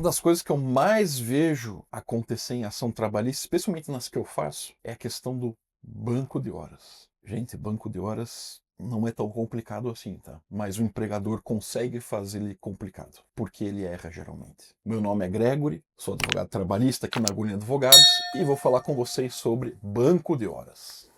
das coisas que eu mais vejo acontecer em ação trabalhista, especialmente nas que eu faço, é a questão do banco de horas. Gente, banco de horas não é tão complicado assim, tá? Mas o empregador consegue fazer ele complicado, porque ele erra geralmente. Meu nome é Gregory, sou advogado trabalhista aqui na Agulha Advogados e vou falar com vocês sobre banco de horas.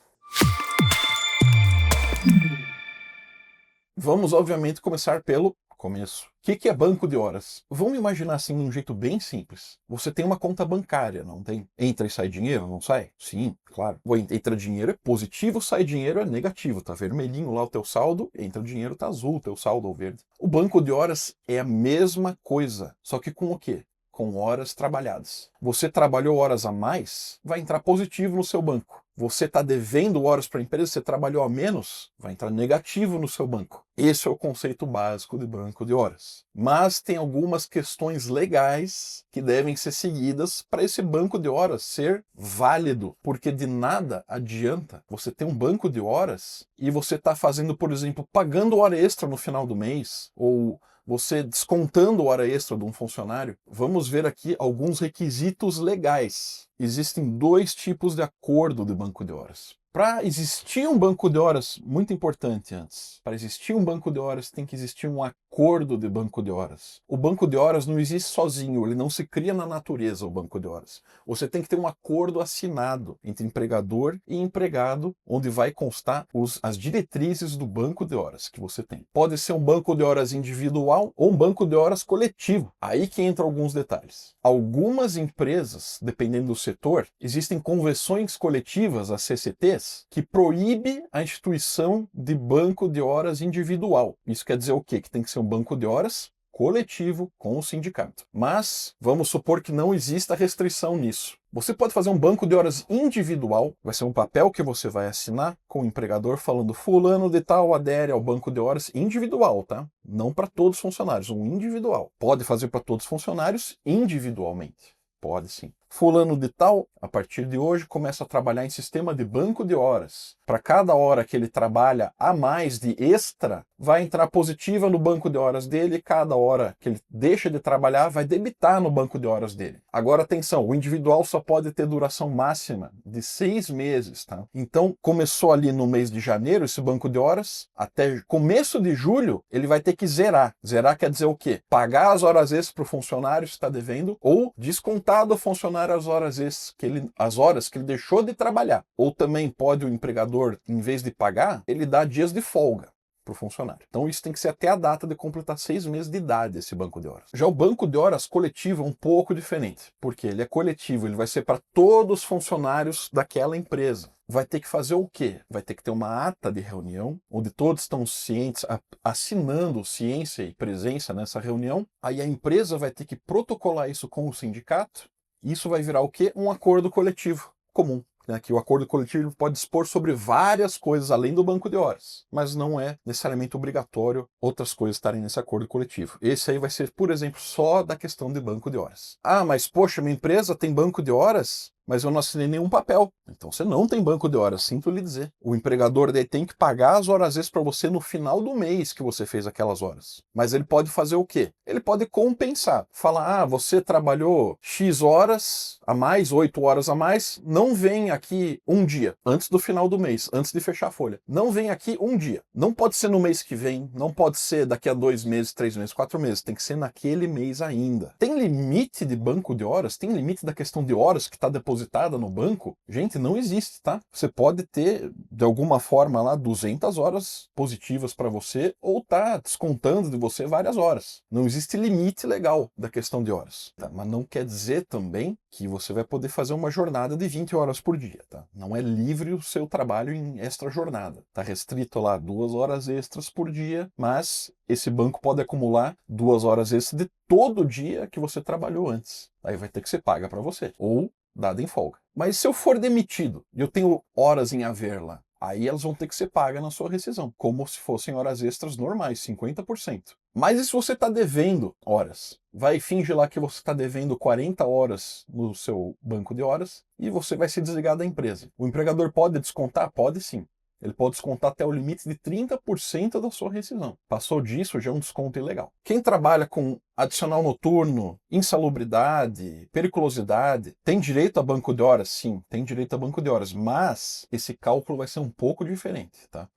Vamos, obviamente, começar pelo começo. O que é banco de horas? Vamos imaginar assim de um jeito bem simples. Você tem uma conta bancária, não tem? Entra e sai dinheiro, não sai? Sim, claro. Entra dinheiro é positivo, sai dinheiro é negativo. Tá vermelhinho lá o teu saldo, entra dinheiro, tá azul o teu saldo ou verde. O banco de horas é a mesma coisa, só que com o quê? Com horas trabalhadas. Você trabalhou horas a mais, vai entrar positivo no seu banco. Você está devendo horas para a empresa, você trabalhou a menos, vai entrar negativo no seu banco. Esse é o conceito básico de banco de horas. Mas tem algumas questões legais que devem ser seguidas para esse banco de horas ser válido. Porque de nada adianta você ter um banco de horas e você está fazendo, por exemplo, pagando hora extra no final do mês, ou você descontando hora extra de um funcionário. Vamos ver aqui alguns requisitos legais. Existem dois tipos de acordo de banco de horas. Para existir um banco de horas, muito importante antes, para existir um banco de horas tem que existir um acordo de banco de horas. O banco de horas não existe sozinho, ele não se cria na natureza, o banco de horas. Você tem que ter um acordo assinado entre empregador e empregado, onde vai constar as diretrizes do banco de horas que você tem. Pode ser um banco de horas individual ou um banco de horas coletivo. Aí que entra alguns detalhes. Algumas empresas, dependendo do setor, existem convenções coletivas, as CCTs, que proíbe a instituição de banco de horas individual. Isso quer dizer o quê? Que tem que ser um banco de horas coletivo com o sindicato. Mas vamos supor que não exista restrição nisso. Você pode fazer um banco de horas individual, vai ser um papel que você vai assinar com o empregador falando fulano de tal adere ao banco de horas individual, tá? Não para todos os funcionários, um individual. Pode fazer para todos os funcionários individualmente. Pode sim. Fulano de tal, a partir de hoje, começa a trabalhar em sistema de banco de horas. Para cada hora que ele trabalha a mais de extra, vai entrar positiva no banco de horas dele e cada hora que ele deixa de trabalhar vai debitar no banco de horas dele. Agora, atenção, o individual só pode ter duração máxima de 6 meses, tá? Então, começou ali no mês de janeiro esse banco de horas, até começo de julho, ele vai ter que zerar. Zerar quer dizer o quê? Pagar as horas extras para o funcionário que está devendo ou descontar do funcionário as horas extras as horas que ele deixou de trabalhar. Ou também pode o empregador, em vez de pagar, ele dá dias de folga para o funcionário. Então isso tem que ser até a data de completar 6 meses de idade, esse banco de horas. Já o banco de horas coletivo é um pouco diferente, porque ele é coletivo, ele vai ser para todos os funcionários daquela empresa. Vai ter que fazer o quê? Vai ter que ter uma ata de reunião, onde todos estão cientes, assinando ciência e presença nessa reunião. Aí a empresa vai ter que protocolar isso com o sindicato. Isso vai virar o quê? Um acordo coletivo comum. Que o acordo coletivo pode dispor sobre várias coisas além do banco de horas, mas não é necessariamente obrigatório outras coisas estarem nesse acordo coletivo. Esse aí vai ser, por exemplo, só da questão de banco de horas. Ah, mas poxa, minha empresa tem banco de horas? Mas eu não assinei nenhum papel. Então você não tem banco de horas, sinto lhe dizer. O empregador daí tem que pagar as horas extras para você no final do mês que você fez aquelas horas. Mas ele pode fazer o quê? Ele pode compensar. Falar, você trabalhou X horas a mais, 8 horas a mais, não vem aqui um dia, antes do final do mês, antes de fechar a folha. Não vem aqui um dia. Não pode ser no mês que vem, não pode ser daqui a 2 meses, 3 meses, 4 meses. Tem que ser naquele mês ainda. Tem limite de banco de horas? Tem limite da questão de horas que está depositada no banco? Gente, não existe, tá? Você pode ter, de alguma forma lá, 200 horas positivas para você ou tá descontando de você várias horas. Não existe limite legal da questão de horas, tá? Mas não quer dizer também que você vai poder fazer uma jornada de 20 horas por dia, tá? Não é livre o seu trabalho em extra jornada. Tá restrito lá 2 horas extras por dia, mas esse banco pode acumular 2 horas extras de todo dia que você trabalhou antes. Aí vai ter que ser paga para você. Ou dada em folga. Mas se eu for demitido e eu tenho horas em haver lá, aí elas vão ter que ser pagas na sua rescisão, como se fossem horas extras normais, 50%. Mas e se você está devendo horas? Vai fingir lá que você está devendo 40 horas no seu banco de horas e você vai se desligar da empresa. O empregador pode descontar? Pode sim. Ele pode descontar até o limite de 30% da sua rescisão. Passou disso, já é um desconto ilegal. Quem trabalha com adicional noturno, insalubridade, periculosidade, tem direito a banco de horas? Sim, tem direito a banco de horas, mas esse cálculo vai ser um pouco diferente, tá?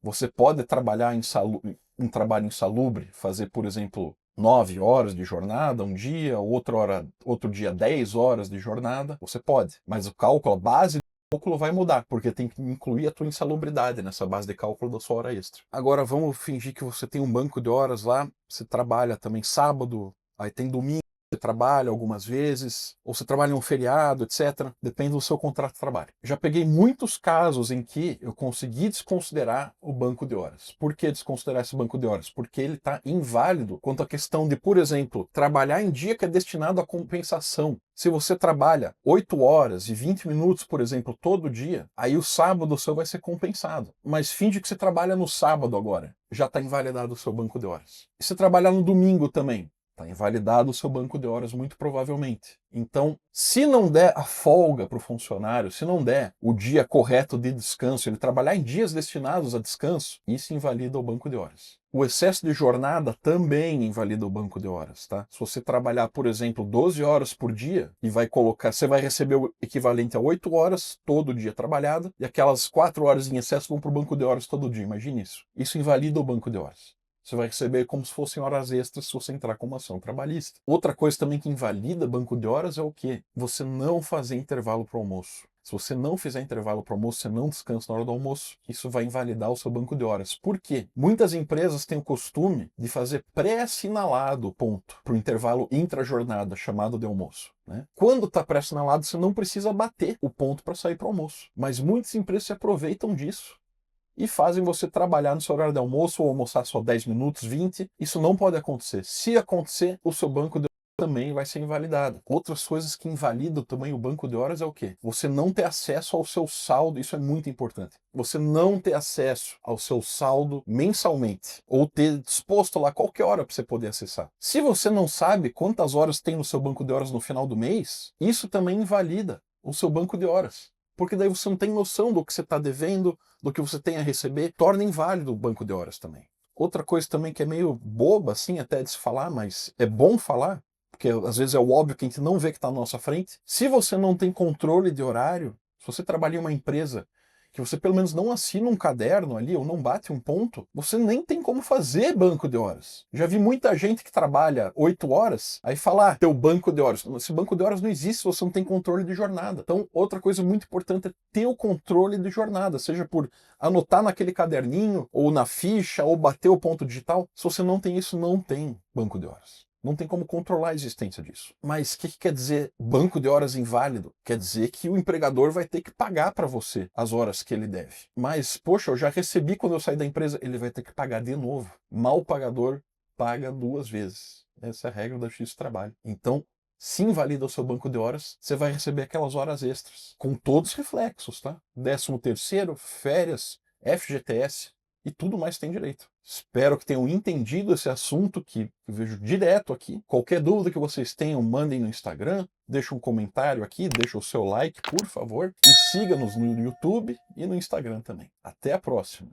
Você pode trabalhar um trabalho insalubre, fazer, por exemplo, 9 horas de jornada um dia, outro dia 10 horas de jornada, você pode. Mas o cálculo, a base do cálculo vai mudar, porque tem que incluir a tua insalubridade nessa base de cálculo da sua hora extra. Agora vamos fingir que você tem um banco de horas lá, você trabalha também sábado, aí tem domingo, você trabalha algumas vezes, ou você trabalha em um feriado, etc. Depende do seu contrato de trabalho. Já peguei muitos casos em que eu consegui desconsiderar o banco de horas. Por que desconsiderar esse banco de horas? Porque ele está inválido quanto à questão de, por exemplo, trabalhar em dia que é destinado à compensação. Se você trabalha 8 horas e 20 minutos, por exemplo, todo dia, aí o sábado seu vai ser compensado. Mas finge que você trabalha no sábado agora. Já está invalidado o seu banco de horas. E se trabalhar no domingo também, está invalidado o seu banco de horas, muito provavelmente. Então, se não der a folga para o funcionário, se não der o dia correto de descanso, ele trabalhar em dias destinados a descanso, isso invalida o banco de horas. O excesso de jornada também invalida o banco de horas, tá? Se você trabalhar, por exemplo, 12 horas por dia e você vai receber o equivalente a 8 horas todo dia trabalhado, e aquelas 4 horas em excesso vão para o banco de horas todo dia. Imagine isso. Isso invalida o banco de horas. Você vai receber como se fossem horas extras se você entrar com uma ação trabalhista. Outra coisa também que invalida banco de horas é o quê? Você não fazer intervalo para o almoço. Se você não fizer intervalo para o almoço, você não descansa na hora do almoço, isso vai invalidar o seu banco de horas. Por quê? Muitas empresas têm o costume de fazer pré-assinalado o ponto para o intervalo intra-jornada, chamado de almoço. Né? Quando está pré-assinalado, você não precisa bater o ponto para sair para o almoço. Mas muitas empresas se aproveitam disso e fazem você trabalhar no seu horário de almoço ou almoçar só 10 minutos, 20. Isso não pode acontecer. Se acontecer, o seu banco de horas também vai ser invalidado. Outras coisas que invalidam também o banco de horas é o quê? Você não ter acesso ao seu saldo, isso é muito importante. Você não ter acesso ao seu saldo mensalmente, ou ter disposto lá qualquer hora para você poder acessar. Se você não sabe quantas horas tem no seu banco de horas no final do mês, isso também invalida o seu banco de horas. Porque daí você não tem noção do que você está devendo, do que você tem a receber, torna inválido o banco de horas também. Outra coisa também que é meio boba, assim, até de se falar, mas é bom falar, porque às vezes é o óbvio que a gente não vê que está na nossa frente. Se você não tem controle de horário, se você trabalha em uma empresa que você pelo menos não assina um caderno ali, ou não bate um ponto, você nem tem como fazer banco de horas. Já vi muita gente que trabalha 8 horas, aí fala, teu banco de horas. Esse banco de horas não existe se você não tem controle de jornada. Então, outra coisa muito importante é ter o controle de jornada, seja por anotar naquele caderninho, ou na ficha, ou bater o ponto digital. Se você não tem isso, não tem banco de horas. Não tem como controlar a existência disso. Mas o que quer dizer banco de horas inválido? Quer dizer que o empregador vai ter que pagar para você as horas que ele deve. Mas, poxa, eu já recebi quando eu saí da empresa, ele vai ter que pagar de novo. Mal pagador paga 2 vezes. Essa é a regra da justiça do trabalho. Então, se invalida o seu banco de horas, você vai receber aquelas horas extras. Com todos os reflexos, tá? 13º, férias, FGTS e tudo mais tem direito. Espero que tenham entendido esse assunto que eu vejo direto aqui. Qualquer dúvida que vocês tenham, mandem no Instagram, deixa um comentário aqui, deixa o seu like, por favor, e siga-nos no YouTube e no Instagram também. Até a próxima!